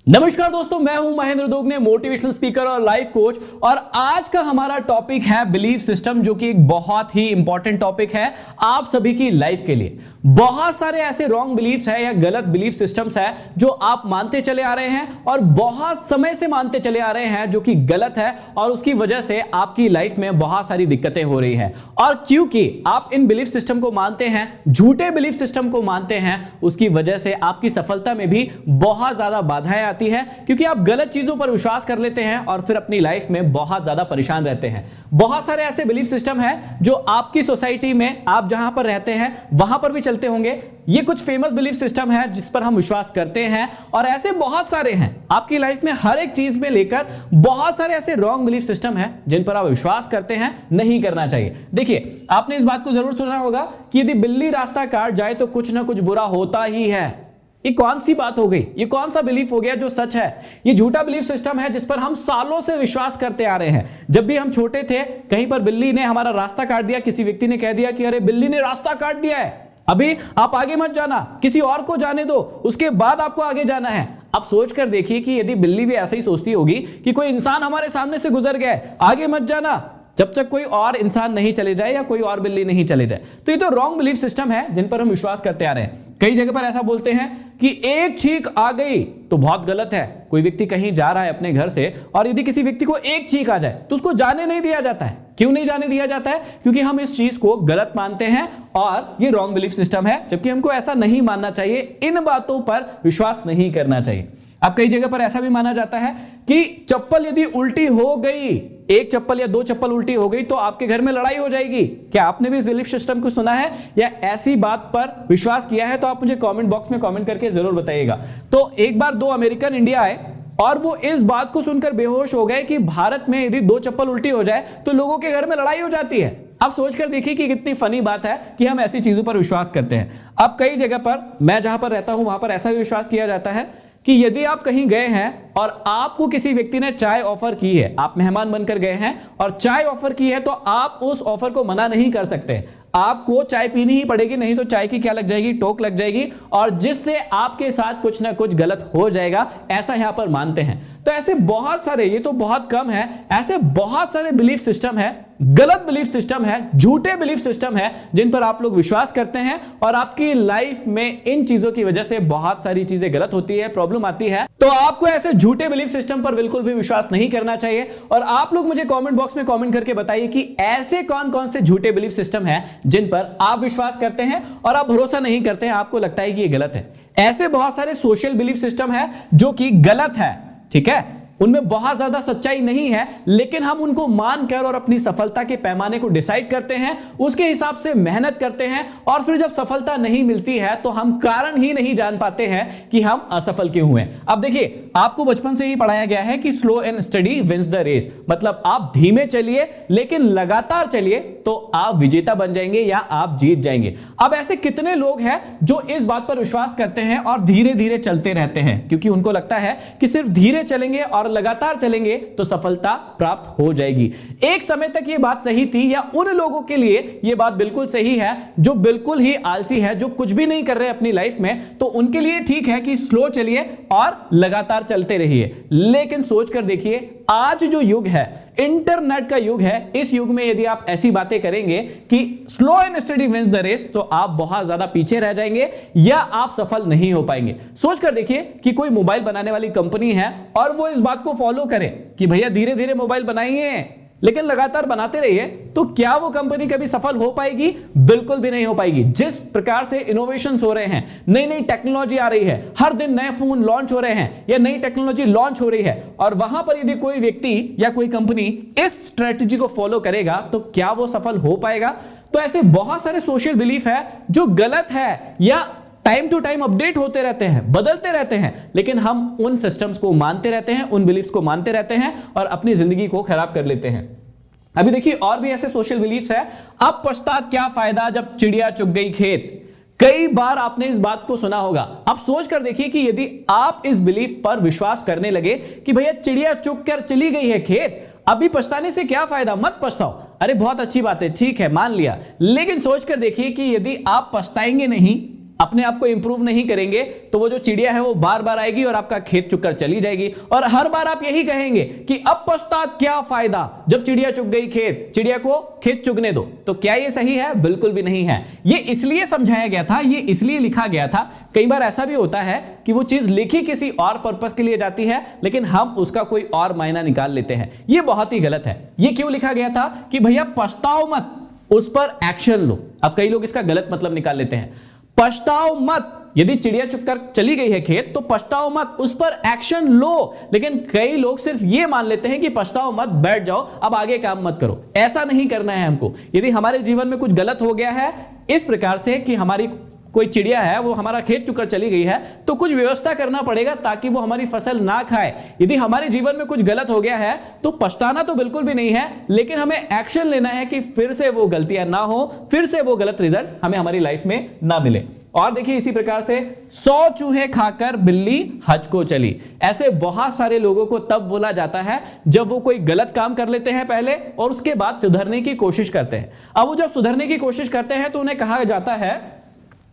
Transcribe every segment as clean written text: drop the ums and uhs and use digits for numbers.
नमस्कार दोस्तों, मैं हूं महेंद्र दोगने, मोटिवेशनल स्पीकर और लाइफ कोच। और आज का हमारा टॉपिक है बिलीफ सिस्टम, जो कि एक बहुत ही इंपॉर्टेंट टॉपिक है आप सभी की लाइफ के लिए। बहुत सारे ऐसे रॉन्ग बिलीफ्स है या गलत बिलीफ सिस्टम्स है जो आप मानते चले आ रहे हैं और बहुत समय से मानते चले आ रहे हैं, जो कि गलत है और उसकी वजह से आपकी लाइफ में बहुत सारी दिक्कतें हो रही है। और क्योंकि आप इन बिलीफ सिस्टम को मानते हैं, झूठे बिलीफ सिस्टम को मानते हैं, उसकी वजह से आपकी सफलता में भी बहुत ज्यादा बाधाएं आती है, क्योंकि आप गलत चीजों पर विश्वास कर लेते हैं और फिर अपनी लाइफ में बहुत ज्यादा परेशान रहते हैं। बहुत सारे ऐसे बिलीफ सिस्टम है जो आपकी सोसाइटी में, आप जहां पर रहते हैं वहां पर भी चलते होंगे। ये कुछ फेमस बिलीफ सिस्टम है जिस पर हम विश्वास करते हैं, और ऐसे बहुत सारे हैं आपकी लाइफ में। हर एक चीज में लेकर बहुत सारे ऐसे रॉन्ग बिलीफ सिस्टम है जिन पर आप विश्वास करते हैं, नहीं करना चाहिए। देखिए, आपने इस बात को जरूर सुना होगा कि यदि बिल्ली रास्ता काट जाए तो कुछ ना कुछ बुरा होता ही है। ये कौन सी बात हो गई? ये कौन सा बिलीफ हो गया जो सच है? ये झूठा बिलीफ सिस्टम है जिस पर हम सालों से विश्वास करते आ रहे हैं। जब भी हम छोटे थे, कहीं पर बिल्ली ने हमारा रास्ता काट दिया, किसी व्यक्ति ने कह दिया कि अरे बिल्ली ने रास्ता काट दिया है, अभी आप आगे मत जाना, किसी और को जाने दो, उसके बाद आपको आगे जाना है। आप सोच कर देखिए कि यदि बिल्ली भी ऐसे ही सोचती होगी कि कोई इंसान हमारे सामने से गुजर गया, आगे मत जाना जब तक कोई और इंसान नहीं चले जाए या कोई और बिल्ली नहीं चले जाए। तो ये तो रॉन्ग बिलीफ सिस्टम है जिन पर हम विश्वास करते आ रहे हैं। कई जगह पर ऐसा बोलते हैं कि एक छींक आ गई तो बहुत गलत है। कोई व्यक्ति कहीं जा रहा है अपने घर से, और यदि किसी व्यक्ति को एक छींक आ जाए तो उसको जाने नहीं दिया जाता है। क्यों नहीं जाने दिया जाता है? क्योंकि हम इस चीज को गलत मानते हैं और ये रॉन्ग बिलीफ सिस्टम है, जबकि हमको ऐसा नहीं मानना चाहिए। इन बातों पर विश्वास नहीं करना चाहिए। अब कई जगह पर ऐसा भी माना जाता है कि चप्पल यदि उल्टी हो गई, एक चप्पल या दो चप्पल उल्टी हो गई तो आपके घर में लड़ाई हो जाएगी। क्या आपने भी इस बिलीफ सिस्टम को सुना है या ऐसी बात पर विश्वास किया है? तो आप मुझे कमेंट बॉक्स में कमेंट करके जरूर बताइएगा। तो एक बार दो अमेरिकन इंडिया आए और वो इस बात को सुनकर बेहोश हो गए कि भारत में यदि दो चप्पल उल्टी हो जाए तो लोगों के घर में लड़ाई हो जाती है। आप सोचकर देखिए कि कितनी फनी बात है कि हम ऐसी चीजों पर विश्वास करते हैं। अब कई जगह पर, मैं जहां पर रहता हूं वहां पर ऐसा भी विश्वास किया जाता है कि यदि आप कहीं गए हैं और आपको किसी व्यक्ति ने चाय ऑफर की है, आप मेहमान बनकर गए हैं और चाय ऑफर की है, तो आप उस ऑफर को मना नहीं कर सकते। आपको चाय पीनी ही पड़ेगी, नहीं तो चाय की क्या लग जाएगी? टोक लग जाएगी, और जिससे आपके साथ कुछ ना कुछ गलत हो जाएगा, ऐसा यहां पर मानते हैं। तो ऐसे बहुत सारे, ये तो बहुत कम है, ऐसे बहुत सारे बिलीफ सिस्टम है, गलत बिलीफ सिस्टम है, झूठे बिलीफ सिस्टम है जिन पर आप लोग विश्वास करते हैं, और आपकी लाइफ में इन चीजों की वजह से बहुत सारी चीजें गलत होती है, प्रॉब्लम आती है। तो आपको ऐसे झूठे बिलीफ सिस्टम पर बिल्कुल भी विश्वास नहीं करना चाहिए। और आप लोग मुझे कमेंट बॉक्स में कमेंट करके बताइए कि ऐसे कौन कौन से झूठे बिलीफ सिस्टम है जिन पर आप विश्वास करते हैं और आप भरोसा नहीं करते हैं, आपको लगता है कि ये गलत है। ऐसे बहुत सारे सोशल बिलीफ सिस्टम है जो कि गलत है, ठीक है, उनमें बहुत ज्यादा सच्चाई नहीं है, लेकिन हम उनको मानकर और अपनी सफलता के पैमाने को डिसाइड करते हैं, उसके हिसाब से मेहनत करते हैं, और फिर जब सफलता नहीं मिलती है तो हम कारण ही नहीं जान पाते हैं कि हम असफल क्यों हुए। अब देखिए, आपको बचपन से ही पढ़ाया गया है कि slow and study wins the race, मतलब आप धीमे चलिए लेकिन लगातार चलिए तो आप विजेता बन जाएंगे या आप जीत जाएंगे। अब ऐसे कितने लोग हैं जो इस बात पर विश्वास करते हैं और धीरे धीरे चलते रहते हैं, क्योंकि उनको लगता है कि सिर्फ धीरे चलेंगे और लगातार चलेंगे तो सफलता प्राप्त हो जाएगी। एक समय तक ये बात सही थी, या उन लोगों के लिए ये बात बिल्कुल सही है जो बिल्कुल ही आलसी है, जो कुछ भी नहीं कर रहे अपनी लाइफ में, तो उनके लिए ठीक है कि स्लो चलिए और लगातार चलते रहिए। लेकिन सोचकर देखिए, आज जो युग है, इंटरनेट का युग है, इस युग में यदि आप ऐसी बातें करेंगे कि slow and study wins the race, तो आप बहुत ज्यादा पीछे रह जाएंगे या आप सफल नहीं हो पाएंगे। सोचकर देखिए कि कोई मोबाइल बनाने वाली कंपनी है और वो इस बात को फॉलो करे कि भैया धीरे धीरे मोबाइल बनाइए लेकिन लगातार बनाते रहिए, तो क्या वो कंपनी कभी सफल हो पाएगी? बिल्कुल भी नहीं हो पाएगी। जिस प्रकार से इनोवेशंस हो रहे हैं, नई नई टेक्नोलॉजी आ रही है, हर दिन नए फोन लॉन्च हो रहे हैं या नई टेक्नोलॉजी लॉन्च हो रही है, और वहां पर यदि कोई व्यक्ति या कोई कंपनी इस स्ट्रेटजी को फॉलो करेगा तो क्या वो सफल हो पाएगा? तो ऐसे बहुत सारे सोशल बिलीफ है जो गलत है या टाइम टू टाइम अपडेट होते रहते हैं, बदलते रहते हैं, लेकिन हम उन सिस्टम्स को मानते रहते हैं, उन बिलीफ्स को मानते रहते हैं और अपनी जिंदगी को खराब कर लेते हैं। अभी देखिए, और भी ऐसे सोशल बिलीफ्स है। अब पछतात क्या फायदा जब चिड़िया चुग गई खेत। कई बार आपने इस बात को सुना होगा। अब सोच कर देखिए कि यदि आप इस बिलीफ पर विश्वास करने लगे कि भैया चिड़िया चुग कर चली गई है खेत, अभी पछताने से क्या फायदा, मत पछताओ, अरे बहुत अच्छी बात है, ठीक है, मान लिया, लेकिन सोच कर देखिए कि यदि आप पछताएंगे नहीं अपने आप को इंप्रूव नहीं करेंगे तो वो जो चिड़िया है वो बार बार आएगी और आपका खेत चुग कर चली जाएगी, और हर बार आप यही कहेंगे कि अब पछतात क्या फायदा, जब चिड़िया चुग गई खेत, चिड़िया को खेत चुगने दो। तो क्या ये सही है? बिल्कुल भी नहीं है। ये इसलिए समझाया गया था, ये इसलिए लिखा गया था। कई बार ऐसा भी होता है कि वो चीज लिखी किसी और पर्पस के लिए जाती है, लेकिन हम उसका कोई और मायना निकाल लेते हैं। ये बहुत ही गलत है। ये क्यों लिखा गया था कि भैया पछताओ मत, उस पर एक्शन लो। अब कई लोग इसका गलत मतलब निकाल लेते हैं। पछताओ मत, यदि चिड़िया चुगकर चली गई है खेत तो पछताओ मत, उस पर एक्शन लो। लेकिन कई लोग सिर्फ ये मान लेते हैं कि पछताओ मत, बैठ जाओ, अब आगे काम मत करो। ऐसा नहीं करना है हमको। यदि हमारे जीवन में कुछ गलत हो गया है इस प्रकार से कि हमारी कोई चिड़िया है वो हमारा खेत चुगकर चली गई है, तो कुछ व्यवस्था करना पड़ेगा ताकि वो हमारी फसल ना खाए। यदि हमारे जीवन में कुछ गलत हो गया है तो पछताना तो बिल्कुल भी नहीं है, लेकिन हमें एक्शन लेना है कि फिर से वो गलतियां ना हो, फिर से वो गलत रिजल्ट हमें हमारी लाइफ में ना मिले। और देखिए इसी प्रकार से 100 चूहे खाकर बिल्ली हज को चली, ऐसे बहुत सारे लोगों को तब बोला जाता है जब वो कोई गलत काम कर लेते हैं पहले और उसके बाद सुधरने की कोशिश करते हैं। अब वो जब सुधरने की कोशिश करते हैं तो उन्हें कहा जाता है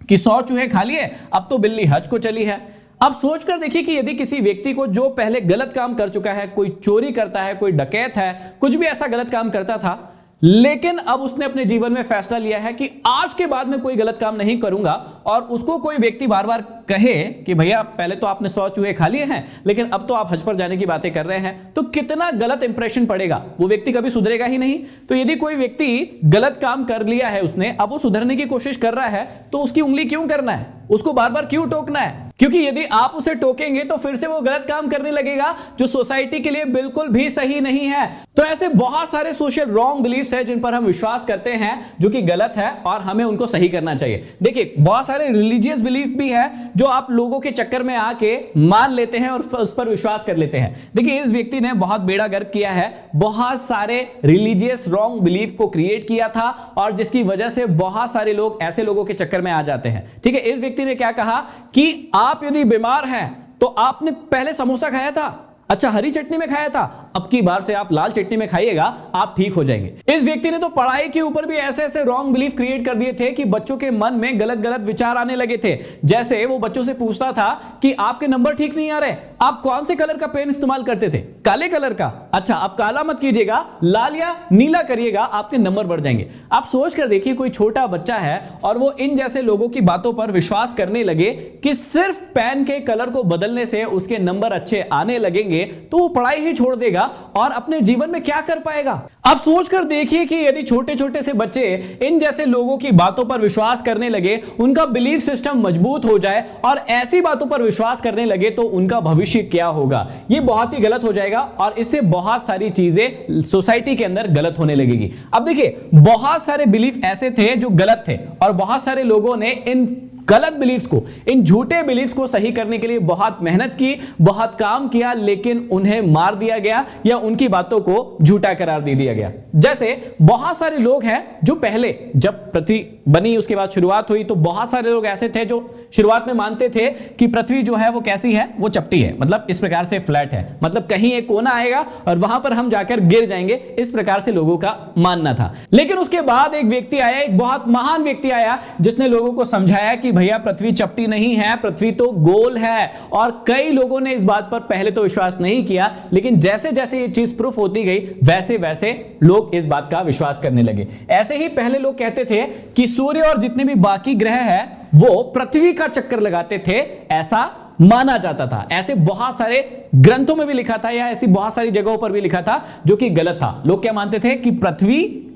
कि 100 चूहे खा लिए, अब तो बिल्ली हज को चली है। अब सोचकर देखिए कि यदि किसी व्यक्ति को जो पहले गलत काम कर चुका है, कोई चोरी करता है, कोई डकैत है, कुछ भी ऐसा गलत काम करता था, लेकिन अब उसने अपने जीवन में फैसला लिया है कि आज के बाद मैं कोई गलत काम नहीं करूंगा, और उसको कोई व्यक्ति बार बार कहे कि भैया पहले तो आपने 100 चूहे खा लिए हैं लेकिन अब तो आप हज पर जाने की बातें कर रहे हैं, तो कितना गलत इंप्रेशन पड़ेगा। वो व्यक्ति कभी सुधरेगा ही नहीं। तो यदि कोई व्यक्ति गलत काम कर लिया है उसने, अब वो सुधरने की कोशिश कर रहा है, तो उसकी उंगली क्यों करना है, उसको बार बार क्यों टोकना है? क्योंकि यदि आप उसे टोकेंगे तो फिर से वो गलत काम करने लगेगा जो सोसाइटी के लिए बिल्कुल भी सही नहीं है। तो ऐसे बहुत सारे सोशल रॉन्ग बिलीफ्स हैं जिन पर हम विश्वास करते हैं जो कि गलत है और हमें उनको सही करना चाहिए। देखिए बहुत सारे रिलीजियस बिलीफ भी है जो आप लोगों के चक्कर में आके मान लेते हैं और उस पर विश्वास कर लेते हैं। देखिए इस व्यक्ति ने बहुत बेड़ा गर्क किया है, बहुत सारे रिलीजियस रॉन्ग बिलीफ को क्रिएट किया था और जिसकी वजह से बहुत सारे लोग ऐसे लोगों के चक्कर में आ जाते हैं। ठीक है, इस व्यक्ति ने क्या कहा कि आप यदि बीमार हैं तो आपने पहले समोसा खाया था, अच्छा हरी चटनी में खाया था, अब की बार से आप लाल चटनी में खाइएगा, आप ठीक हो जाएंगे। इस व्यक्ति ने तो पढ़ाई के ऊपर भी ऐसे ऐसे रॉन्ग बिलीफ क्रिएट कर दिए थे कि बच्चों के मन में गलत गलत विचार आने लगे थे। जैसे वो बच्चों से पूछता था कि आपके नंबर ठीक नहीं आ रहे, आप कौन से कलर का पेन इस्तेमाल करते थे? काले कलर का। अच्छा आप काला मत कीजिएगा, लाल या नीला करिएगा, आपके नंबर बढ़ जाएंगे। आप सोच कर देखिए कोई छोटा बच्चा है और वो इन जैसे लोगों की बातों पर विश्वास करने लगे कि सिर्फ पेन के कलर को बदलने से उसके नंबर अच्छे आने लगेंगे, तो वो पढ़ाई ही छोड़ देगा और अपने जीवन में क्या कर पाएगा। आप सोचकर देखिए कि यदि छोटे छोटे से बच्चे इन जैसे लोगों की बातों पर विश्वास करने लगे, उनका बिलीफ सिस्टम मजबूत हो जाए और ऐसी बातों पर विश्वास करने लगे तो उनका भविष्य क्या होगा। ये बहुत ही गलत हो जाएगा और इससे बहुत सारी चीजें सोसाइटी के अंदर गलत होने लगेगी। अब देखिए बहुत सारे बिलीफ ऐसे थे जो गलत थे और बहुत सारे लोगों ने इन गलत बिलीफ्स को, इन झूठे बिलीफ्स को सही करने के लिए बहुत मेहनत की, बहुत काम किया, लेकिन उन्हें मार दिया गया या उनकी बातों को झूठा करार दे दिया गया। जैसे बहुत सारे लोग हैं जो पहले जब पृथ्वी बनी उसके बाद शुरुआत हुई तो बहुत सारे लोग ऐसे थे जो शुरुआत में मानते थे कि पृथ्वी जो है वो कैसी है, वो चपटी है, मतलब इस प्रकार से फ्लैट है, मतलब कहीं एक कोना आएगा और वहां पर हम जाकर गिर जाएंगे, इस प्रकार से लोगों का मानना था। लेकिन उसके बाद एक व्यक्ति आया, एक बहुत महान व्यक्ति आया जिसने लोगों को समझाया कि भैया पृथ्वी चपटी नहीं है, पृथ्वी तो गोल है। और कई लोगों ने इस बात पर पहले तो विश्वास नहीं किया, लेकिन जैसे जैसे ये चीज प्रूफ होती गई वैसे वैसे लोग इस बात का विश्वास करने लगे। ऐसे ही पहले लोग कहते थे कि सूर्य और जितने भी बाकी ग्रह हैं वो पृथ्वी का चक्कर लगाते थे, ऐसा माना जाता था। ऐसे बहुत सारे ग्रंथों में भी लिखा था या ऐसी बहुत सारी जगहों पर भी लिखा था जो कि गलत था। लोग क्या मानते थे कि पृथ्वी,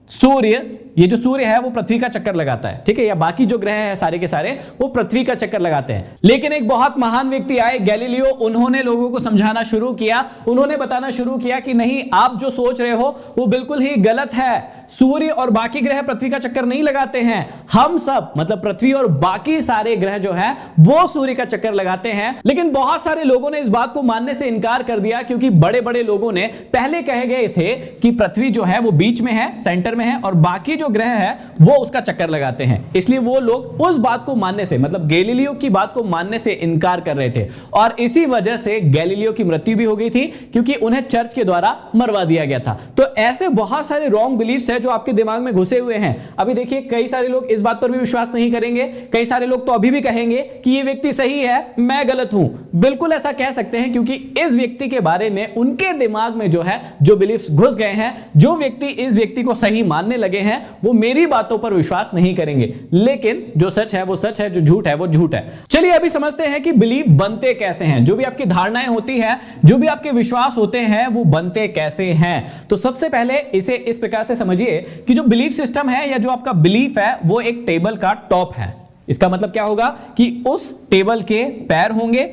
सूर्य, ये जो सूर्य है वो पृथ्वी का चक्कर लगाता है, ठीक है, या बाकी जो ग्रह है सारे के सारे वो पृथ्वी का चक्कर लगाते हैं। लेकिन एक बहुत महान व्यक्ति आए, गैलीलियो, उन्होंने लोगों को समझाना शुरू किया, उन्होंने बताना शुरू किया कि नहीं, आप जो सोच रहे हो वो बिल्कुल ही गलत है। सूर्य और बाकी ग्रह पृथ्वी का चक्कर नहीं लगाते हैं, हम सब मतलब पृथ्वी और बाकी सारे ग्रह जो है वो सूर्य का चक्कर लगाते हैं। लेकिन बहुत सारे लोगों ने इस बात को मानने से इनकार कर दिया क्योंकि बड़े बड़े लोगों ने पहले कहे गए थे कि पृथ्वी जो है वो बीच में है, सेंटर में है, और बाकी जो ग्रह है वो उसका चक्कर लगाते हैं। इसलिए वो लोग उस बात को मानने से, मतलब गैलीलियो की बात को मानने से इनकार कर रहे थे और इसी वजह से गैलीलियो की मृत्यु भी हो गई थी, क्योंकि उन्हें चर्च के द्वारा मरवा दिया गया था। तो ऐसे बहुत सारे रॉन्ग बिलीफ्स हैं जो आपके दिमाग में घुसे हुए हैं। अभी देखिए, कई सारे लोग इस बात पर भी विश्वास नहीं करेंगे, कई सारे लोग तो अभी भी कहेंगे कि ये व्यक्ति सही है, मैं गलत हूं। बिल्कुल ऐसा कह सकते हैं, क्योंकि इस व्यक्ति के बारे में उनके दिमाग में जो है जो बिलीफ्स घुस गए हैं, जो व्यक्ति इस व्यक्ति को सही मानने लगे हैं, वो मेरी बातों पर विश्वास नहीं करेंगे। लेकिन जो सच है वो सच है, जो झूठ है वो झूठ है। चलिए अभी समझते हैं कि बिलीफ बनते कैसे हैं। जो भी आपकी धारणाएं होती है, जो भी आपके विश्वास होते हैं, वो बनते कैसे हैं। तो सबसे पहले इसे इस प्रकार से समझिए कि जो बिलीफ सिस्टम है या जो आपका बिलीफ है वो एक टेबल का टॉप है। इसका मतलब क्या होगा कि उस टेबल के पैर होंगे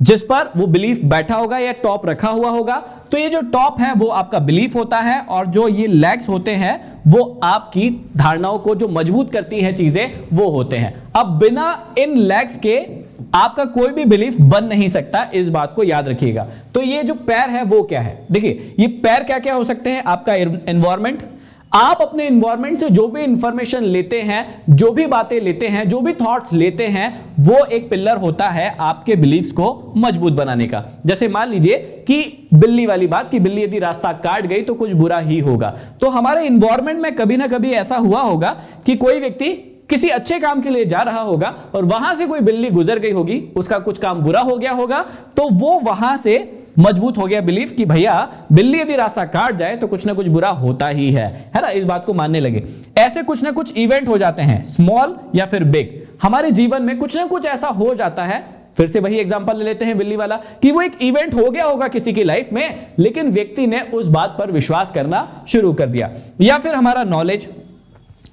जिस पर वो बिलीफ बैठा होगा या टॉप रखा हुआ होगा। तो ये जो टॉप है वो आपका बिलीफ होता है और जो ये लेग्स होते हैं वो आपकी धारणाओं को जो मजबूत करती है चीजें वो होते हैं। अब बिना इन लेग्स के आपका कोई भी बिलीफ बन नहीं सकता, इस बात को याद रखिएगा। तो ये जो पैर है वो क्या है, देखिए ये पैर क्या क्या हो सकते हैं। आपका एनवायरमेंट, आप अपने एनवायरमेंट से जो भी इंफॉर्मेशन लेते हैं, जो भी बातें लेते हैं, जो भी थॉट्स लेते हैं, वो एक पिलर होता है आपके बिलीफ्स को मजबूत बनाने का। जैसे मान लीजिए कि बिल्ली वाली बात, कि बिल्ली यदि रास्ता काट गई तो कुछ बुरा ही होगा। तो हमारे एनवायरमेंट में कभी ना कभी ऐसा हुआ होगा कि कोई व्यक्ति किसी अच्छे काम के लिए जा रहा होगा और वहां से कोई बिल्ली गुजर गई होगी, उसका कुछ काम बुरा हो गया होगा, तो वो वहां से मजबूत हो गया बिलीफ कि भैया बिल्ली यदि रास्ता काट जाए तो कुछ ना कुछ बुरा होता ही है ना। इस बात को मानने लगे। ऐसे कुछ ना कुछ इवेंट हो जाते हैं, स्मॉल या फिर बिग। हमारे जीवन में कुछ ना कुछ ऐसा हो जाता है, फिर से वही एग्जांपल ले लेते हैं बिल्ली वाला, कि वो एक इवेंट हो गया होगा किसी की लाइफ में, लेकिन व्यक्ति ने उस बात पर विश्वास करना शुरू कर दिया। या फिर हमारा नॉलेज,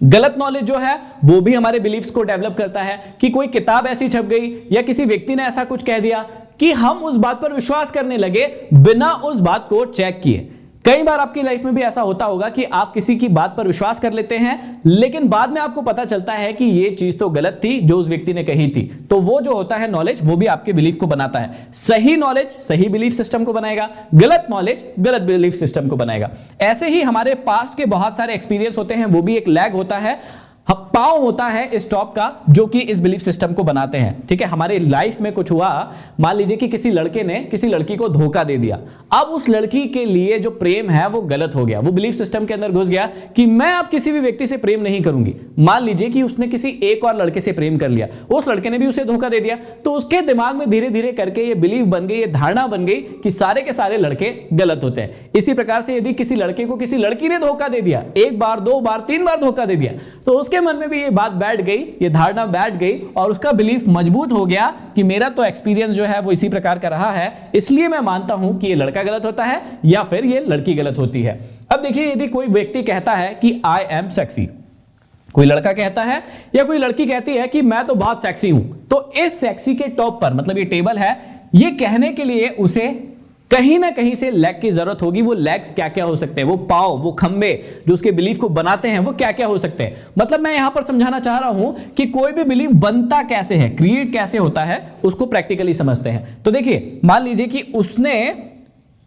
गलत नॉलेज जो है वो भी हमारे बिलीफ्स को डेवलप करता है, कि कोई किताब ऐसी छप गई या किसी व्यक्ति ने ऐसा कुछ कह दिया कि हम उस बात पर विश्वास करने लगे बिना उस बात को चेक किए। कई बार आपकी लाइफ में भी ऐसा होता होगा कि आप किसी की बात पर विश्वास कर लेते हैं, लेकिन बाद में आपको पता चलता है कि ये चीज तो गलत थी जो उस व्यक्ति ने कही थी। तो वो जो होता है नॉलेज, वो भी आपके बिलीफ को बनाता है। सही नॉलेज सही बिलीफ सिस्टम को बनाएगा, गलत नॉलेज गलत बिलीफ सिस्टम को बनाएगा। ऐसे ही हमारे पास्ट के बहुत सारे एक्सपीरियंस होते हैं, वो भी एक लैग होता है, पाव होता है इस टॉप का, जो कि इस बिलीफ सिस्टम को बनाते हैं। ठीक है, हमारे लाइफ में कुछ हुआ, मान लीजिए कि किसी लड़के ने किसी लड़की को धोखा दे दिया। अब उस लड़की के लिए जो प्रेम है वो गलत हो गया, वो बिलीफ सिस्टम के अंदर घुस गया कि मैं अब किसी भी व्यक्ति से प्रेम नहीं करूंगी। मान लीजिए कि उसने किसी एक और लड़के से प्रेम कर लिया, उस लड़के ने भी उसे धोखा दे दिया, तो उसके दिमाग में धीरे धीरे करके ये बिलीफ बन गई, ये धारणा बन गई कि सारे के सारे लड़के गलत होते हैं। इसी प्रकार से यदि किसी लड़के को किसी लड़की ने धोखा दे दिया, एक बार, दो बार, तीन बार धोखा दे दिया, तो उसके मन में भी ये बात बैठ गई, ये धारणा बैठ गई और उसका बिलीफ मजबूत हो गया कि मेरा तो एक्सपीरियंस जो है वो इसी प्रकार का रहा है, इसलिए मैं मानता हूं कि ये लड़का गलत होता है या फिर ये लड़की गलत होती है। अब देखिए, यदि कोई व्यक्ति कहता है कि आई एम सेक्सी, कोई लड़का कहता है या कोई लड़की कहती है कि मैं तो बहुत सेक्सी हूं, तो इस सेक्सी के टॉप पर, मतलब ये टेबल है, ये कहने के लिए उसे कहीं ना कहीं से लेग की जरूरत होगी। वो लेग्स क्या क्या हो सकते हैं, वो पाव, वो खंबे जो उसके बिलीफ को बनाते हैं, वो क्या क्या हो सकते हैं। मतलब मैं यहां पर समझाना चाह रहा हूं कि कोई भी बिलीफ बनता कैसे है, क्रिएट कैसे होता है, उसको प्रैक्टिकली समझते हैं। तो देखिए, मान लीजिए कि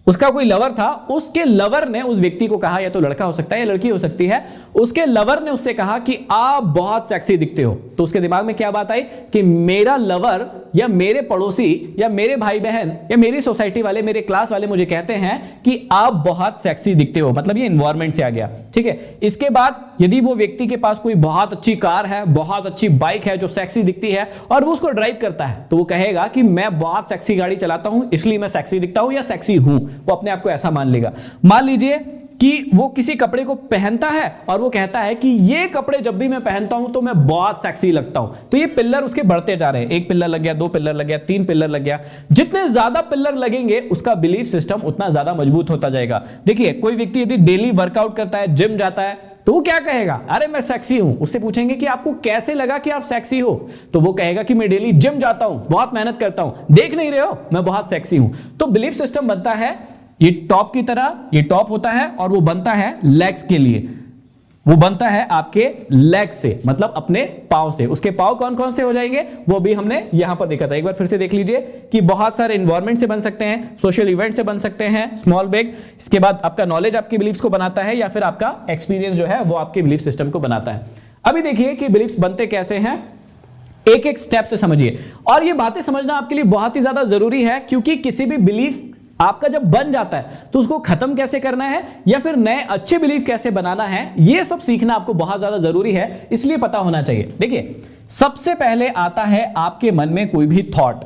उसका कोई लवर था, उसके लवर ने उस व्यक्ति को कहा, या तो लड़का हो सकता है या लड़की हो सकती है, उसके लवर ने उससे कहा कि आप बहुत सेक्सी दिखते हो। तो उसके दिमाग में क्या बात आई कि मेरा लवर या मेरे पड़ोसी या मेरे भाई बहन या मेरी सोसाइटी वाले, मेरे क्लास वाले मुझे कहते हैं कि आप बहुत सेक्सी दिखते हो। मतलब ये एनवायरमेंट से आ गया। ठीक है, इसके बाद यदि वो व्यक्ति के पास कोई बहुत अच्छी कार है, बहुत अच्छी बाइक है जो सेक्सी दिखती है और वो उसको ड्राइव करता है, तो वो कहेगा कि मैं बहुत सेक्सी गाड़ी चलाता हूं इसलिए मैं सेक्सी दिखता हूं या सेक्सी हूं। वो अपने आप को ऐसा मान लेगा। मान लीजिए कि वो किसी कपड़े को पहनता है और वो कहता है कि ये कपड़े जब भी मैं पहनता हूं तो मैं बहुत सेक्सी लगता हूं। तो ये पिलर उसके बढ़ते जा रहे हैं, एक पिलर लग गया, दो पिलर लग गया, तीन पिलर लग गया। जितने ज्यादा पिलर लगेंगे उसका बिलीफ सिस्टम उतना ज्यादा मजबूत होता जाएगा। देखिए, कोई व्यक्ति यदि डेली वर्कआउट करता है, जिम जाता है, तो वो क्या कहेगा, अरे मैं सेक्सी हूं। उससे पूछेंगे कि आपको कैसे लगा कि आप सेक्सी हो, तो वो कहेगा कि मैं डेली जिम जाता हूं, बहुत मेहनत करता हूं, देख नहीं रहे हो मैं बहुत सेक्सी हूं। तो बिलीफ सिस्टम बनता है ये टॉप की तरह, ये टॉप होता है और वो बनता है लेग्स के लिए। वो बनता है आपके लेग से, मतलब अपने पांव से। उसके पांव कौन कौन से हो जाएंगे वो भी हमने यहां पर देखा था। एक बार फिर से देख लीजिए कि बहुत सारे इन्वायरमेंट से बन सकते हैं, सोशल इवेंट से बन सकते हैं, स्मॉल बिग। इसके बाद आपका नॉलेज आपकी बिलीफ्स को बनाता है, या फिर आपका एक्सपीरियंस जो है वो आपके बिलीफ सिस्टम को बनाता है। अभी देखिए कि बिलीफ्स बनते कैसे हैं, एक एक स्टेप से समझिए। और ये बातें समझना आपके लिए बहुत ही ज्यादा जरूरी है, क्योंकि किसी भी बिलीफ आपका जब बन जाता है तो उसको खत्म कैसे करना है या फिर नए अच्छे बिलीफ कैसे बनाना है, ये सब सीखना आपको बहुत ज्यादा जरूरी है, इसलिए पता होना चाहिए। देखिए, सबसे पहले आता है आपके मन में कोई भी थॉट।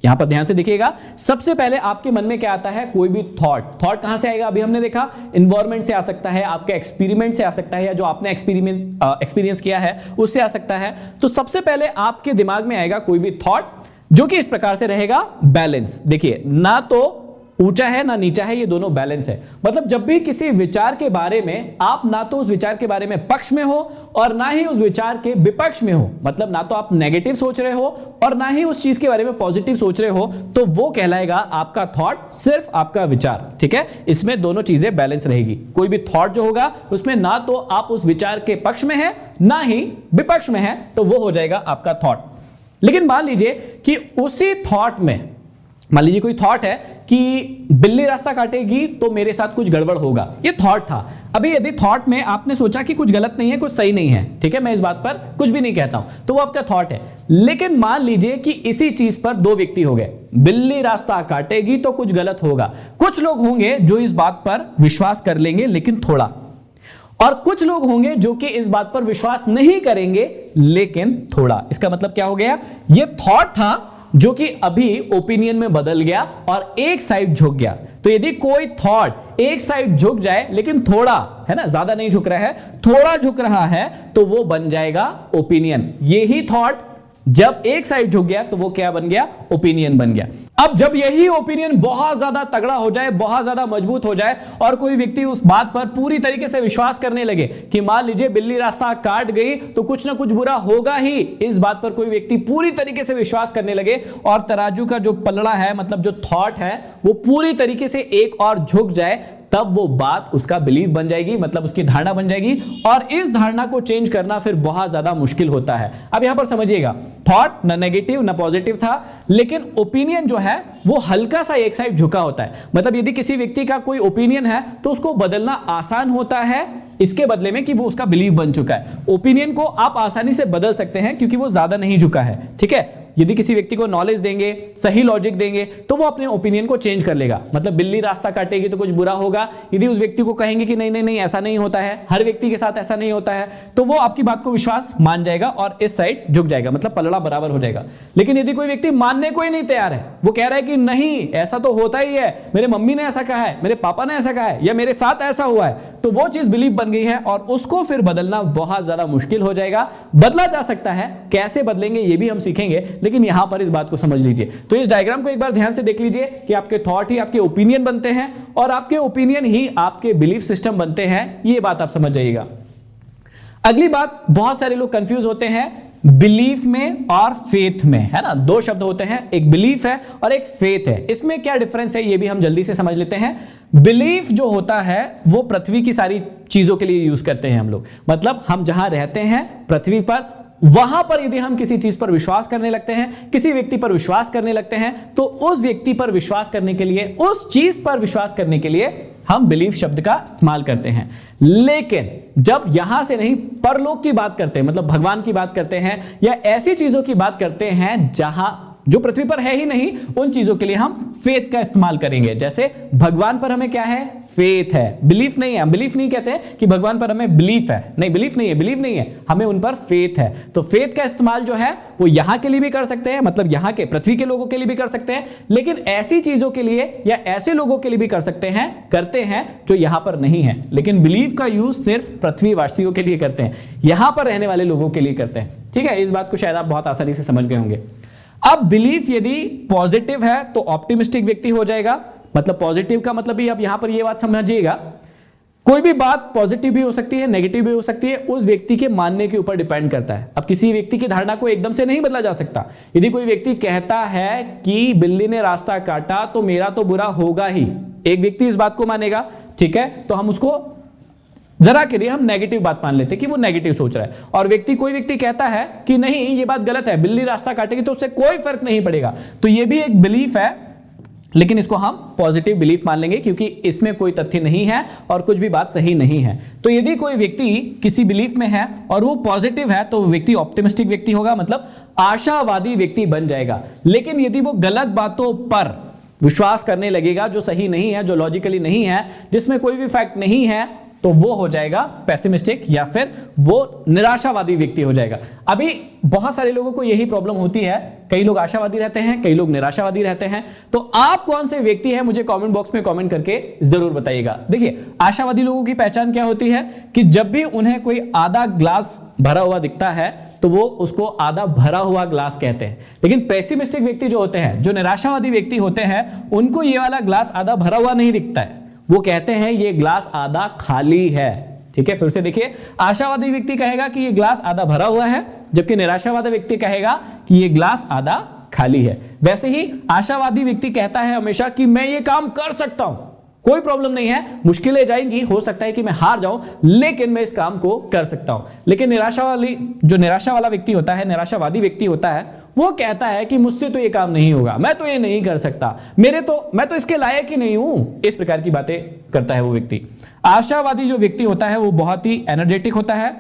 यहां पर ध्यान से देखिएगा, सबसे पहले आपके मन में क्या आता है, कोई भी थॉट कहां से आएगा? अभी हमने देखा एनवायरनमेंट से आ सकता है, आपके एक्सपेरिमेंट से आ सकता है, या जो आपने एक्सपीरियंस किया है उससे आ सकता है। तो सबसे पहले आपके दिमाग में आएगा कोई भी थॉट, जो कि इस प्रकार से रहेगा बैलेंस। देखिए, ना तो ऊंचा है ना नीचा है, ये दोनों बैलेंस है। मतलब जब भी किसी विचार के बारे में आप ना तो उस विचार के बारे में पक्ष में हो और ना ही उस विचार के विपक्ष में हो, मतलब ना तो आप नेगेटिव सोच रहे हो और ना ही उस चीज के बारे में पॉजिटिव सोच रहे हो, तो वो कहलाएगा आपका थॉट, सिर्फ आपका विचार। ठीक है, इसमें दोनों चीजें बैलेंस रहेगी। कोई भी थॉट जो होगा उसमें ना तो आप उस विचार के पक्ष में है ना ही विपक्ष में है, तो वो हो जाएगा आपका थॉट। लेकिन मान लीजिए कि उसी थॉट में, मान लीजिए कोई थॉट है कि बिल्ली रास्ता काटेगी तो मेरे साथ कुछ गड़बड़ होगा, ये थॉट था। अभी यदि थॉट में आपने सोचा कि कुछ गलत नहीं है, कुछ सही नहीं है, ठीक है, मैं इस बात पर कुछ भी नहीं कहता हूं, तो वो आपका थॉट है। लेकिन मान लीजिए कि इसी चीज पर दो व्यक्ति हो गए, बिल्ली रास्ता काटेगी तो कुछ गलत होगा। कुछ लोग होंगे जो इस बात पर विश्वास कर लेंगे, लेकिन थोड़ा, और कुछ लोग होंगे जो कि इस बात पर विश्वास नहीं करेंगे, लेकिन थोड़ा। इसका मतलब क्या हो गया, ये थॉट था जो कि अभी ओपिनियन में बदल गया और एक साइड झुक गया। तो यदि कोई थॉट एक साइड झुक जाए, लेकिन थोड़ा, है ना, ज्यादा नहीं झुक रहा है, थोड़ा झुक रहा है, तो वो बन जाएगा ओपिनियन। यही थॉट जब एक साइड झुक गया तो वो क्या बन गया, ओपिनियन बन गया। अब जब यही ओपिनियन बहुत ज्यादा तगड़ा हो जाए, बहुत ज्यादा मजबूत हो जाए, और कोई व्यक्ति उस बात पर पूरी तरीके से विश्वास करने लगे कि मान लीजिए बिल्ली रास्ता काट गई तो कुछ ना कुछ बुरा होगा ही, इस बात पर कोई व्यक्ति पूरी तरीके से विश्वास करने लगे, और तराजू का जो पलड़ा है, मतलब जो थॉट है, वो पूरी तरीके से एक और झुक जाए, तब वो बात उसका बिलीफ बन जाएगी, मतलब उसकी धारणा बन जाएगी। और इस धारणा को चेंज करना फिर बहुत ज्यादा मुश्किल होता है। अब यहां पर समझिएगा, थॉट ना नेगेटिव ना पॉजिटिव था, लेकिन ओपिनियन जो है वो हल्का सा एक साइड झुका होता है। मतलब यदि किसी व्यक्ति का कोई ओपिनियन है तो उसको बदलना आसान होता है, इसके बदले में कि वो उसका बिलीफ बन चुका है। ओपिनियन को आप आसानी से बदल सकते हैं क्योंकि वो ज्यादा नहीं झुका है। ठीक है, यदि किसी व्यक्ति को नॉलेज देंगे, सही लॉजिक देंगे, तो वो अपने ओपिनियन को चेंज कर लेगा। मतलब बिल्ली रास्ता काटेगी तो कुछ बुरा होगा, यदि उस व्यक्ति को कहेंगे कि नहीं नहीं नहीं ऐसा नहीं होता है, हर व्यक्ति के साथ ऐसा नहीं होता है, तो वो आपकी बात को विश्वास मान जाएगा और इस साइड झुक जाएगा, मतलब पलड़ा बराबर हो जाएगा। लेकिन यदि कोई व्यक्ति मानने को ही नहीं तैयार है, वो कह रहा है कि नहीं ऐसा तो होता ही है, मेरे मम्मी ने ऐसा कहा है, मेरे पापा ने ऐसा कहा है, या मेरे साथ ऐसा हुआ है, तो वो चीज बिलीफ बन गई है और उसको फिर बदलना बहुत ज्यादा मुश्किल हो जाएगा। बदला जा सकता है, कैसे बदलेंगे ये भी हम सीखेंगे, लेकिन यहां पर इस बात को समझ लीजिए। तो इस डायग्राम को एक बार ध्यान से देख लीजिए कि आपके थॉट ही आपके ओपिनियन बनते हैं और आपके ओपिनियन ही आपके बिलीफ सिस्टम बनते हैं। ये बात आप समझ जाइएगा। अगली बात, बहुत सारे लोग कंफ्यूज होते हैं बिलीफ में और फेथ में, है ना, दो शब्द होते हैं, एक बिलीफ है और एक फेथ है। इसमें क्या डिफरेंस है ये भी हम जल्दी से समझ लेते हैं। बिलीफ जो होता है वो पृथ्वी की सारी चीजों के लिए यूज करते हैं हम लोग, मतलब हम जहां रहते हैं पृथ्वी पर, वहां पर यदि हम किसी चीज पर विश्वास करने लगते हैं, किसी व्यक्ति पर विश्वास करने लगते हैं, तो उस व्यक्ति पर विश्वास करने के लिए, उस चीज पर विश्वास करने के लिए हम बिलीफ शब्द का इस्तेमाल करते हैं। लेकिन जब यहां से नहीं, परलोक की बात करते हैं, मतलब भगवान की बात करते हैं, या ऐसी चीजों की बात करते हैं जहां जो पृथ्वी पर है ही नहीं, उन चीजों के लिए हम फेथ का इस्तेमाल करेंगे। जैसे भगवान पर हमें क्या है, फेथ है, बिलीफ नहीं है। हम बिलीफ नहीं कहते हैं कि भगवान पर हमें बिलीफ है, नहीं बिलीफ नहीं है, बिलीव नहीं है, हमें उन पर फेथ है। तो फेथ का इस्तेमाल जो है वो यहां के लिए भी कर सकते हैं, मतलब यहां के पृथ्वी के लोगों के लिए भी कर सकते हैं, लेकिन ऐसी चीजों के लिए या ऐसे लोगों के लिए भी कर सकते हैं, करते हैं जो यहां पर नहीं है। लेकिन बिलीफ का यूज सिर्फ पृथ्वी वासियों के लिए करते हैं, यहां पर रहने वाले लोगों के लिए करते हैं। ठीक है, इस बात को शायद आप बहुत आसानी से समझ गए होंगे। अब बिलीफ यदि पॉजिटिव है तो ऑप्टिमिस्टिक व्यक्ति हो जाएगा। मतलब पॉजिटिव का मतलब ही, अब यहां पर यह बात समझिएगा, कोई भी बात पॉजिटिव भी हो सकती है, नेगेटिव भी हो सकती है, उस व्यक्ति के मानने के ऊपर डिपेंड करता है। अब किसी व्यक्ति की धारणा को एकदम से नहीं बदला जा सकता। यदि कोई व्यक्ति कहता है कि बिल्ली ने रास्ता काटा तो मेरा तो बुरा होगा ही, एक व्यक्ति इस बात को मानेगा, ठीक है, तो हम उसको जरा के लिए हम नेगेटिव बात मान लेते हैं कि वो नेगेटिव सोच रहा है, और कोई व्यक्ति कहता है कि नहीं ये बात गलत है, बिल्ली रास्ता काटेगी तो उससे कोई फर्क नहीं पड़ेगा, तो ये भी एक बिलीफ है, लेकिन इसको हम पॉजिटिव बिलीफ मान लेंगे क्योंकि इसमें कोई तथ्य नहीं है और कुछ भी बात सही नहीं है। तो यदि कोई व्यक्ति किसी बिलीफ में है और वो पॉजिटिव है तो वो व्यक्ति ऑप्टिमिस्टिक व्यक्ति होगा, मतलब आशावादी व्यक्ति बन जाएगा। लेकिन यदि वो गलत बातों पर विश्वास करने लगेगा जो सही नहीं है, जो लॉजिकली नहीं है, जिसमें कोई भी फैक्ट नहीं है, तो वो हो जाएगा पेसिमिस्टिक या फिर वो निराशावादी व्यक्ति हो जाएगा। अभी बहुत सारे लोगों को यही प्रॉब्लम होती है, कई लोग आशावादी रहते हैं, कई लोग निराशावादी रहते हैं। तो आप कौन से व्यक्ति हैं मुझे कमेंट बॉक्स में कमेंट करके जरूर बताइएगा। देखिए, आशावादी लोगों की पहचान क्या होती है कि जब भी उन्हें कोई आधा ग्लास भरा हुआ दिखता है तो वो उसको आधा भरा हुआ ग्लास कहते हैं। लेकिन पेसिमिस्टिक व्यक्ति जो होते हैं, जो निराशावादी व्यक्ति होते हैं, उनको ये वाला ग्लास आधा भरा हुआ नहीं दिखता है, वो कहते हैं ये ग्लास आधा खाली है। ठीक है, फिर से देखिए, आशावादी व्यक्ति कहेगा कि ये ग्लास आधा भरा हुआ है, जबकि निराशावादी व्यक्ति कहेगा कि ये ग्लास आधा खाली है। वैसे ही आशावादी व्यक्ति कहता है हमेशा कि मैं ये काम कर सकता हूं, कोई प्रॉब्लम नहीं है, मुश्किलें जाएंगी, हो सकता है कि मैं हार जाऊं, लेकिन मैं इस काम को कर सकता हूं। लेकिन निराशा वाला व्यक्ति होता है, निराशावादी व्यक्ति होता है, वो कहता है कि मुझसे तो ये काम नहीं होगा, मैं तो ये नहीं कर सकता, मैं तो इसके लायक ही नहीं हूं। इस प्रकार की बातें करता है वो व्यक्ति। आशावादी जो व्यक्ति होता है वो बहुत ही एनर्जेटिक होता है,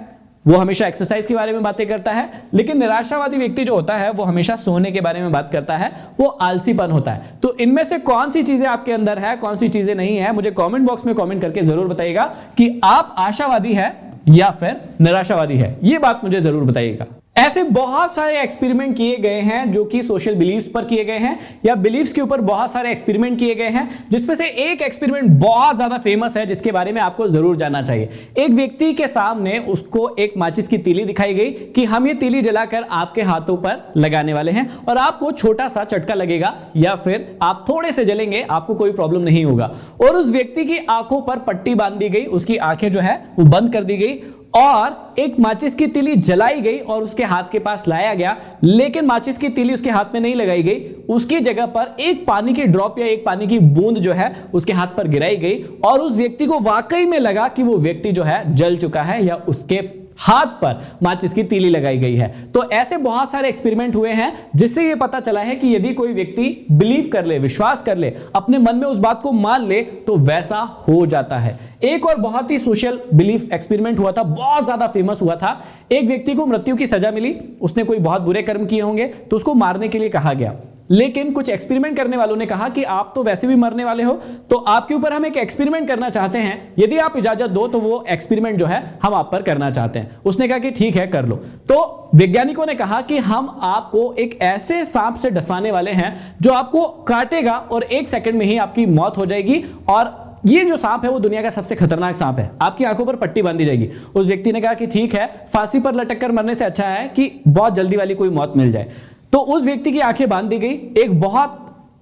वो हमेशा एक्सरसाइज के बारे में बातें करता है। लेकिन निराशावादी व्यक्ति जो होता है वो हमेशा सोने के बारे में बात करता है, वो आलसीपन होता है। तो इनमें से कौन सी चीजें आपके अंदर है, कौन सी चीजें नहीं है, मुझे कमेंट बॉक्स में कमेंट करके जरूर बताइएगा कि आप आशावादी है या फिर निराशावादी है, ये बात मुझे जरूर बताइएगा। ऐसे बहुत सारे एक्सपेरिमेंट किए गए हैं जो कि सोशल बिलीफ्स पर किए गए हैं या बिलीफ्स के ऊपर बहुत सारे एक्सपेरिमेंट किए गए हैं, जिसमें से एक एक्सपेरिमेंट बहुत ज्यादा फेमस है जिसके बारे में आपको जरूर जानना चाहिए। एक व्यक्ति के सामने उसको एक माचिस की तीली दिखाई गई कि हम ये तीली जलाकर आपके हाथों पर लगाने वाले हैं और आपको छोटा सा झटका लगेगा या फिर आप थोड़े से जलेंगे, आपको कोई प्रॉब्लम नहीं होगा। और उस व्यक्ति की आंखों पर पट्टी बांध दी गई, उसकी आंखें जो है वो बंद कर दी गई और एक माचिस की तीली जलाई गई और उसके हाथ के पास लाया गया, लेकिन माचिस की तीली उसके हाथ में नहीं लगाई गई, उसकी जगह पर एक पानी की ड्रॉप या एक पानी की बूंद जो है उसके हाथ पर गिराई गई और उस व्यक्ति को वाकई में लगा कि वो व्यक्ति जो है जल चुका है या उसके हाथ पर माचिस की तीली लगाई गई है। तो ऐसे बहुत सारे एक्सपेरिमेंट हुए हैं जिससे यह पता चला है कि यदि कोई व्यक्ति बिलीव कर ले, विश्वास कर ले, अपने मन में उस बात को मान ले तो वैसा हो जाता है। एक और बहुत ही सोशल बिलीफ एक्सपेरिमेंट हुआ था, बहुत ज्यादा फेमस हुआ था। एक व्यक्ति को मृत्यु की सजा मिली, उसने कोई बहुत बुरे कर्म किए होंगे तो उसको मारने के लिए कहा गया। लेकिन कुछ एक्सपेरिमेंट करने वालों ने कहा कि आप तो वैसे भी मरने वाले हो, तो आपके ऊपर हम एक एक्सपेरिमेंट करना चाहते हैं, यदि आप इजाजत दो तो वो एक्सपेरिमेंट जो है हम आप पर करना चाहते हैं। उसने कहा कि ठीक है कर लो। तो वैज्ञानिकों ने कहा कि हम आपको एक ऐसे सांप से डसवाने वाले हैं जो आपको काटेगा और 1 सेकंड में ही आपकी मौत हो जाएगी, और ये जो सांप है वो दुनिया का सबसे खतरनाक सांप है, आपकी आंखों पर पट्टी बांधी जाएगी। उस व्यक्ति ने कहा कि ठीक है, फांसी पर लटक कर मरने से अच्छा है कि बहुत जल्दी वाली कोई मौत मिल जाए। तो उस व्यक्ति की आंखें बांध दी गई, एक बहुत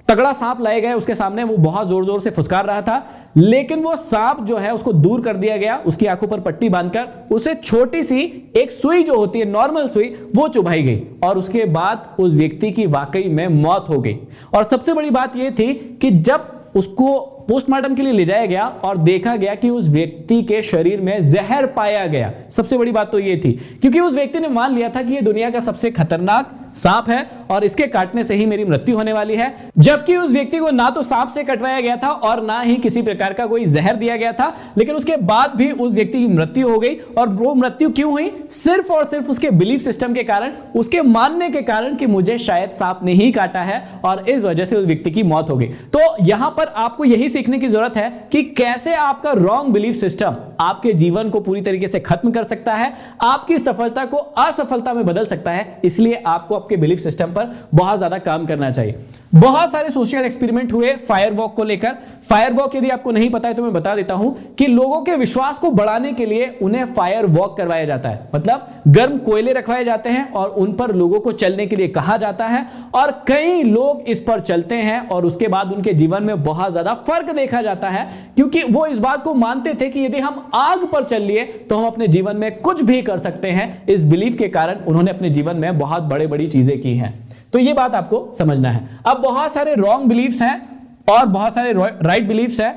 तगड़ा सांप लाए गए उसके सामने, वो बहुत जोर जोर से फुसकार रहा था, लेकिन वो सांप जो है उसको दूर कर दिया गया, उसकी आंखों पर पट्टी बांधकर उसे छोटी सी एक सुई जो होती है नॉर्मल सुई वो चुभाई गई और उसके बाद उस व्यक्ति की वाकई में मौत हो गई। और सबसे बड़ी बात यह थी कि जब उसको पोस्टमार्टम के लिए ले जाया गया और देखा गया कि उस व्यक्ति के शरीर में जहर पाया गया। सबसे बड़ी बात तो यह थी क्योंकि उस व्यक्ति ने मान लिया था कि यह दुनिया का सबसे खतरनाक सांप है और इसके काटने से ही मेरी मृत्यु होने वाली है, जबकि उस व्यक्ति को ना तो सांप से कटवाया गया था और ना ही किसी प्रकार का कोई जहर दिया गया था, लेकिन उसके बाद भी उस व्यक्ति की मृत्यु हो गई। और वो मृत्यु क्यों हुई? सिर्फ और सिर्फ उसके बिलीफ सिस्टम के कारण, उसके मानने के कारण कि मुझे शायद सांप ने ही काटा है, और इस वजह से उस व्यक्ति की मौत हो गई। तो यहां पर आपको यही सीखने की जरूरत है कि कैसे आपका रॉन्ग बिलीफ सिस्टम आपके जीवन को पूरी तरीके से खत्म कर सकता है, आपकी सफलता को असफलता में बदल सकता है। इसलिए आपको आपके बिलीफ सिस्टम पर बहुत ज्यादा काम करना चाहिए। बहुत सारे सोशल एक्सपेरिमेंट हुए फायर वॉक को लेकर। फायर वॉक यदि आपको नहीं पता है तो मैं बता देता हूं कि लोगों के विश्वास को बढ़ाने के लिए उन्हें फायर वॉक करवाया जाता है, मतलब गर्म कोयले रखवाए जाते हैं और उन पर लोगों को चलने के लिए कहा जाता है, और कई लोग इस पर चलते हैं और उसके बाद उनके जीवन में बहुत ज्यादा फर्क देखा जाता है, क्योंकि वो इस बात को मानते थे कि यदि हम आग पर चल लिए तो हम अपने जीवन में कुछ भी कर सकते हैं। इस बिलीफ के कारण उन्होंने अपने जीवन में बहुत बड़ी चीजें की हैं। तो ये बात आपको समझना है। अब बहुत सारे रॉन्ग बिलीफ्स हैं और बहुत सारे राइट बिलीफ्स हैं।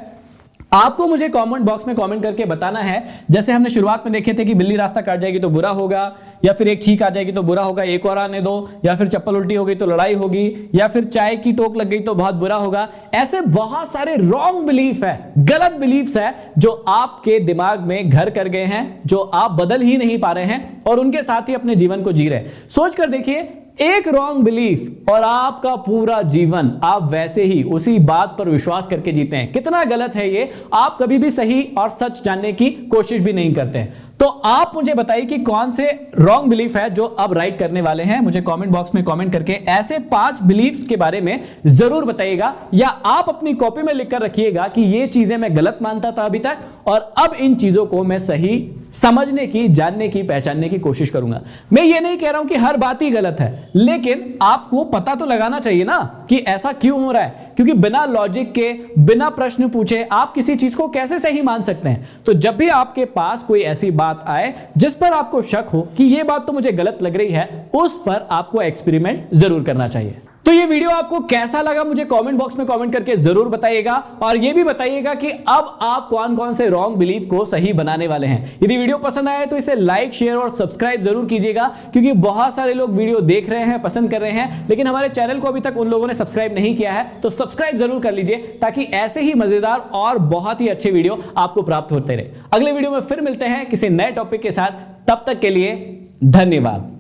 आपको मुझे कमेंट बॉक्स में कमेंट करके बताना है, जैसे हमने शुरुआत में देखे थे कि बिल्ली रास्ता काट जाएगी तो बुरा होगा, या फिर एक छींक आ जाएगी तो बुरा होगा, एक और आने दो, या फिर चप्पल उल्टी हो गई तो लड़ाई होगी, या फिर चाय की टोक लग गई तो बहुत बुरा होगा। ऐसे बहुत सारे रॉन्ग बिलीफ है, गलत बिलीफ्स है जो आपके दिमाग में घर कर गए हैं, जो आप बदल ही नहीं पा रहे हैं और उनके साथ ही अपने जीवन को जी रहे हैं। सोच कर देखिए, एक रॉन्ग बिलीफ और आपका पूरा जीवन आप वैसे ही उसी बात पर विश्वास करके जीते हैं। कितना गलत है ये, आप कभी भी सही और सच जानने की कोशिश भी नहीं करते हैं। तो आप मुझे बताइए कि कौन से रॉन्ग बिलीफ है जो अब राइट करने वाले हैं। मुझे कमेंट बॉक्स में कमेंट करके ऐसे 5 बिलीफ्स के बारे में जरूर बताइएगा, या आप अपनी कॉपी में लिखकर रखिएगा कि ये चीजें मैं गलत मानता था अभी तक और अब इन चीजों को मैं सही समझने की, जानने की, पहचानने की कोशिश करूंगा। मैं ये नहीं कह रहा हूं कि हर बात ही गलत है, लेकिन आपको पता तो लगाना चाहिए ना कि ऐसा क्यों हो रहा है, क्योंकि बिना लॉजिक के, बिना प्रश्न पूछे आप किसी चीज को कैसे सही मान सकते हैं। तो जब भी आपके पास कोई ऐसी बात आए जिस पर आपको शक हो कि यह बात तो मुझे गलत लग रही है, उस पर आपको एक्सपेरिमेंट जरूर करना चाहिए। तो ये वीडियो आपको कैसा लगा मुझे कमेंट बॉक्स में कमेंट करके जरूर बताइएगा, और ये भी बताइएगा कि अब आप कौन कौन से रॉन्ग बिलीफ को सही बनाने वाले हैं। यदि वीडियो पसंद आए तो इसे लाइक, शेयर और सब्सक्राइब जरूर कीजिएगा, क्योंकि बहुत सारे लोग वीडियो देख रहे हैं, पसंद कर रहे हैं, लेकिन हमारे चैनल को अभी तक उन लोगों ने सब्सक्राइब नहीं किया है। तो सब्सक्राइब जरूर कर लीजिए ताकि ऐसे ही मजेदार और बहुत ही अच्छे वीडियो आपको प्राप्त होते रहे। अगले वीडियो में फिर मिलते हैं किसी नए टॉपिक के साथ, तब तक के लिए धन्यवाद।